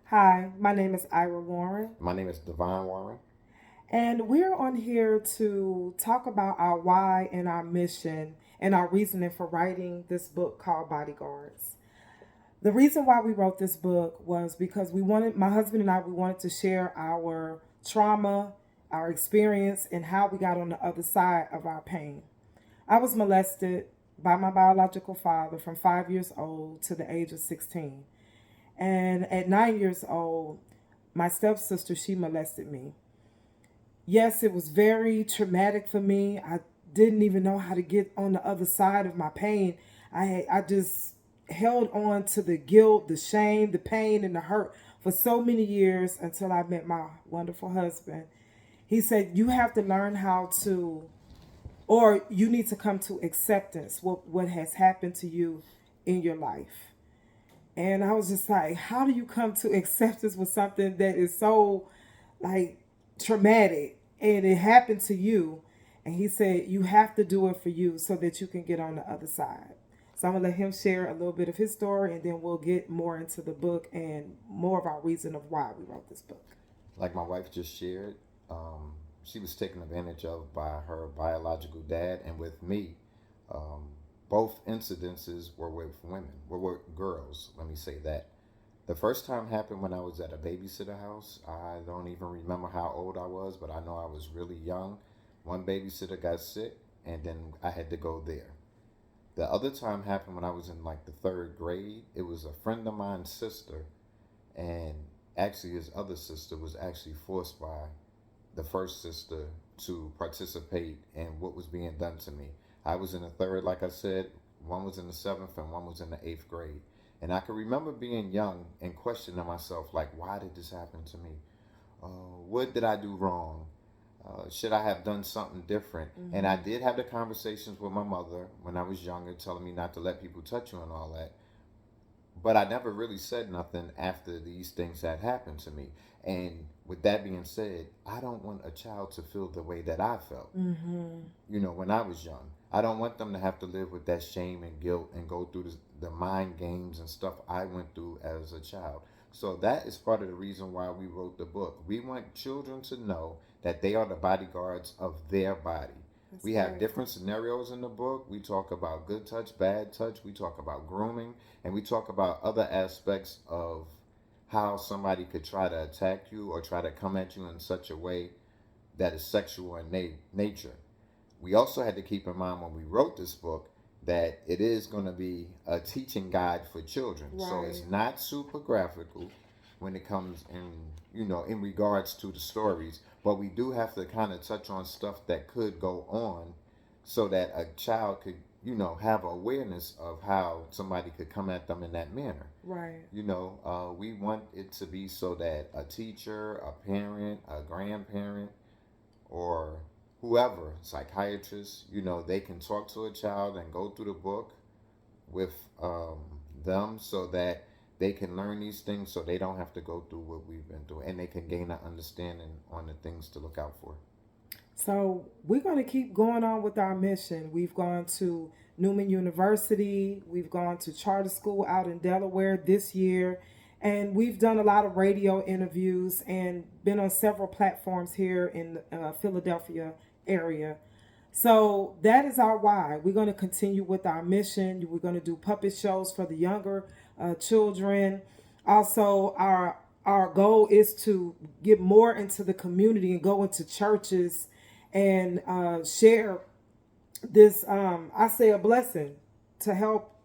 Hi, my name is Ira Warren, My name is Devon Warren. and we're on here to talk about our why and our mission and our reasoning for writing this book called Bodyguards. The reason why we wrote this book was because my husband and I, we wanted to share our trauma, our experience, and how we got on the other side of our pain. I was molested by my biological father from 5 years old to the age of 16. And at 9 years old, my stepsister, she molested me. Yes, it was very traumatic for me. I didn't even know how to get on the other side of my pain. I just held on to the guilt, the shame, the pain, and the hurt for so many years until I met my wonderful husband. He said, "You have to learn how to, or you need to come to acceptance what has happened to you in your life." And I was just like, how do you come to acceptance with something that is so like traumatic and it happened to you? And he said, you have to do it for you so that you can get on the other side. So I'm gonna let him share a little bit of his story and then we'll get more into the book and more of our reason of why we wrote this book. Like my wife just shared, she was taken advantage of by her biological dad, and with me, um, both incidences were with women, were with girls. Let me say that. The first time happened when I was at a babysitter house. I don't even remember how old I was, but I know I was really young. One babysitter got sick, and then I had to go there. The other time happened when I was in like the third grade. It was a friend of mine's sister, and actually his other sister was actually forced by the first sister to participate in what was being done to me. I was in the third, like I said, one was in the seventh, and one was in the eighth grade. And I can remember being young and questioning myself, like, why did this happen to me? What did I do wrong? Should I have done something different? And I Mm-hmm. did have the conversations with my mother when I was younger, telling me not to let people touch you and all that. But I never really said nothing after these things had happened to me. And with that being said, I don't want a child to feel the way that I felt, Mm-hmm. when I was young. I don't want them to have to live with that shame and guilt and go through the mind games and stuff I went through as a child. So that is part of the reason why we wrote the book. We want children to know that they are the bodyguards of their body. That's We have right. different scenarios in the book. We talk about good touch, bad touch. We talk about grooming, and we talk about other aspects of how somebody could try to attack you or try to come at you in such a way that is sexual in nature. We also had to keep in mind when we wrote this book that it is going to be a teaching guide for children. So it's Right. not super graphical when it comes in regards to the stories, but we do have to kind of touch on stuff that could go on so that a child could, have awareness of how somebody could come at them in that manner. Right. We want it to be so that a teacher, a parent, a grandparent, or whoever, psychiatrist, they can talk to a child and go through the book with them so that they can learn these things so they don't have to go through what we've been through and they can gain an understanding on the things to look out for. So we're going to keep going on with our mission. We've gone to Newman University. We've gone to charter school out in Delaware this year. And we've done a lot of radio interviews and been on several platforms here in the Philadelphia area. So that is our why. We're going to continue with our mission. We're going to do puppet shows for the younger children. Also, our goal is to get more into the community and go into churches and share this. I say a blessing to help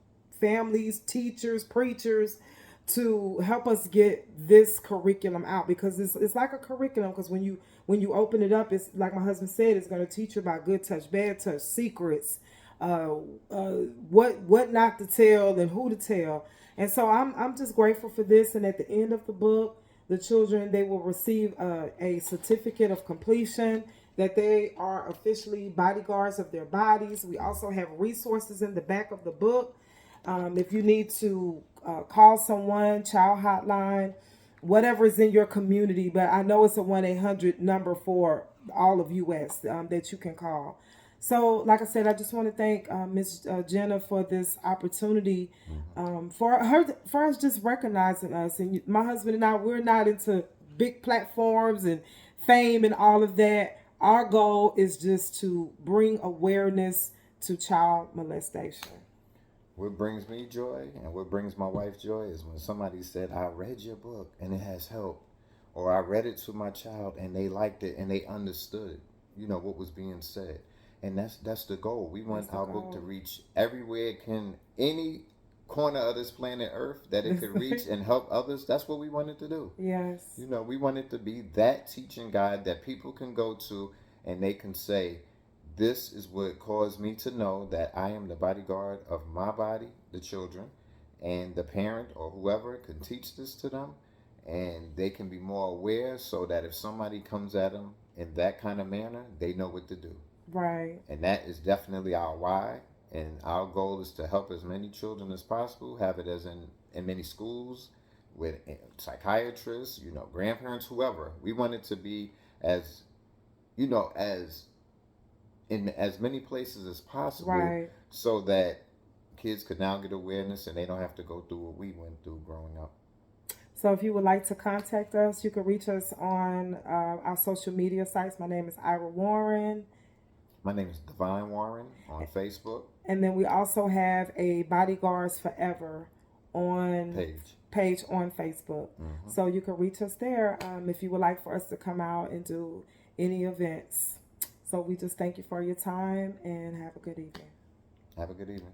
families, teachers, preachers to help us get this curriculum out because it's like a curriculum because when you open it up, it's like my husband said, it's going to teach you about good touch, bad touch, secrets, uh, what not to tell and who to tell. And so I'm just grateful for this. And at the end of the book, the children they will receive a certificate of completion that they are officially bodyguards of their bodies. We also have resources in the back of the book. If you need to call someone, child hotline, whatever is in your community, but I know it's a 1-800 number for all of US that you can call. So, like I said, I just want to thank Miss Jenna for this opportunity, for us just recognizing us. And my husband and I, we're not into big platforms and fame and all of that. Our goal is just to bring awareness to child molestation. What brings me joy and what brings my wife joy is when somebody said, I read your book and it has helped. Or I read it to my child and they liked it and they understood, what was being said. And that's the goal. We That's want the our book to goal. reach everywhere it can, any corner of this planet Earth that it could reach and help others. That's what we wanted to do. Yes. We want it to be that teaching guide that people can go to and they can say, this is what caused me to know that I am the bodyguard of my body, the children, and the parent or whoever can teach this to them and they can be more aware so that if somebody comes at them in that kind of manner, they know what to do. Right. And that is definitely our why. And our goal is to help as many children as possible, have it as in many schools with psychiatrists, grandparents, whoever. We want it to be as, as in as many places as possible Right. so that kids could now get awareness and they don't have to go through what we went through growing up. So if you would like to contact us, you can reach us on our social media sites. My name is Ira Warren. My name is Divine Warren on Facebook. And then we also have a Bodyguards Forever on page on Facebook. Mm-hmm. So you can reach us there if you would like for us to come out and do any events. So we just thank you for your time and have a good evening. Have a good evening.